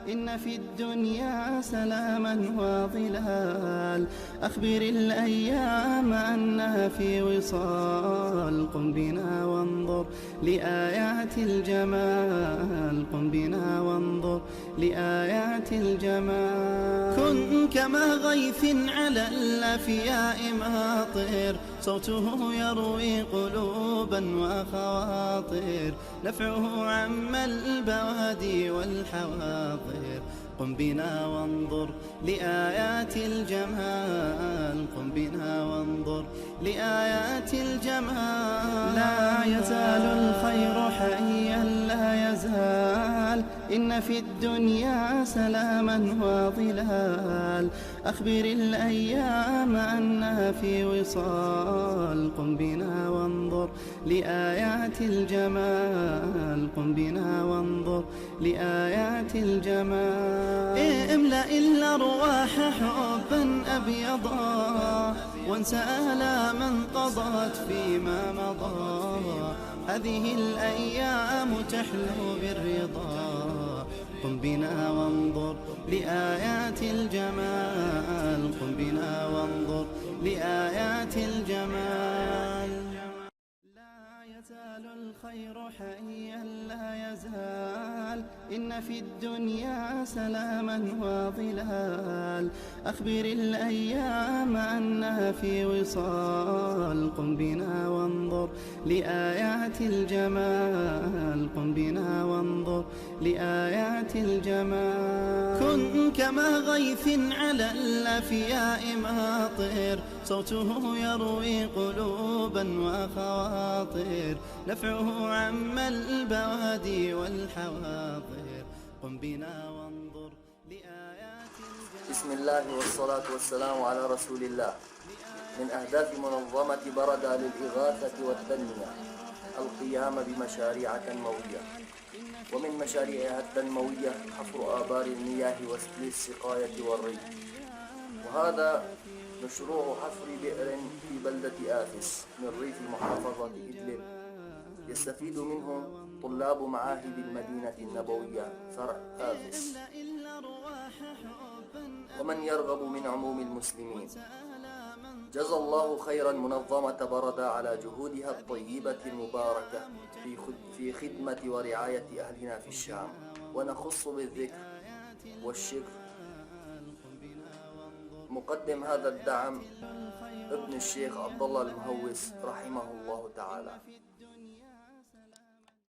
إن في الدنيا سلاما وظلال. أخبر الأيام أنها في وصال. قم بنا وانظر لآيات الجمال. قم بنا وانظر لآيات الجمال. كن كما غيث على الأفياء ماطر، صوته يروي قلوبا وخواطر، نفعه عم البوادي والحواضر. قم بنا وانظر لآيات الجمال. قم بنا وانظر لآيات الجمال. لا يزال الخير حيا لا يزال، إن في الدنيا سلاما وظلال. أخبر الأيام أنها في وصال. قم بنا وانظر لآيات الجمال. قم بنا وانظر لآيات الجمال. املأ الأرواح حبا أبيضا، وانسى آلاما قضت فيما مضى. هذه الأيام تحلو بالرضا. قم بنا وانظر لآيات الجمال. قم بنا وانظر لآيات الجمال. لا يزال الخير حيا لا يزال، إن في الدنيا سلاما وظلال. أخبر الأيام أنها في وصال. قم بنا وانظر لآيات الجمال. قم بنا وانظر لآيات الجمال. كن كما غيث على الأفياء ماطر، صوته يروي قلوبا وخواطر، نفعه عم البوادي والحواضر. قم بنا وانظر لآيات الجمال. بسم الله والصلاة والسلام على رسول الله. من أهداف منظمة بردة للإغاثة والتنمية القيام بمشاريع تنموية، ومن مشاريعها التنموية حفر آبار المياه للسقاية والري. وهذا مشروع حفر بئر في بلدة آفس من ريف محافظة إدلب، يستفيد منه طلاب معاهد المدينة النبوية فرع آفس، ومن يرغب من عموم المسلمين. جزى الله خيرا منظمة بردة على جهودها الطيبة المباركة في خدمة ورعاية أهلنا في الشام. ونخص بالذكر والشكر مقدم هذا الدعم ابن الشيخ عبد الله المهوس رحمه الله تعالى.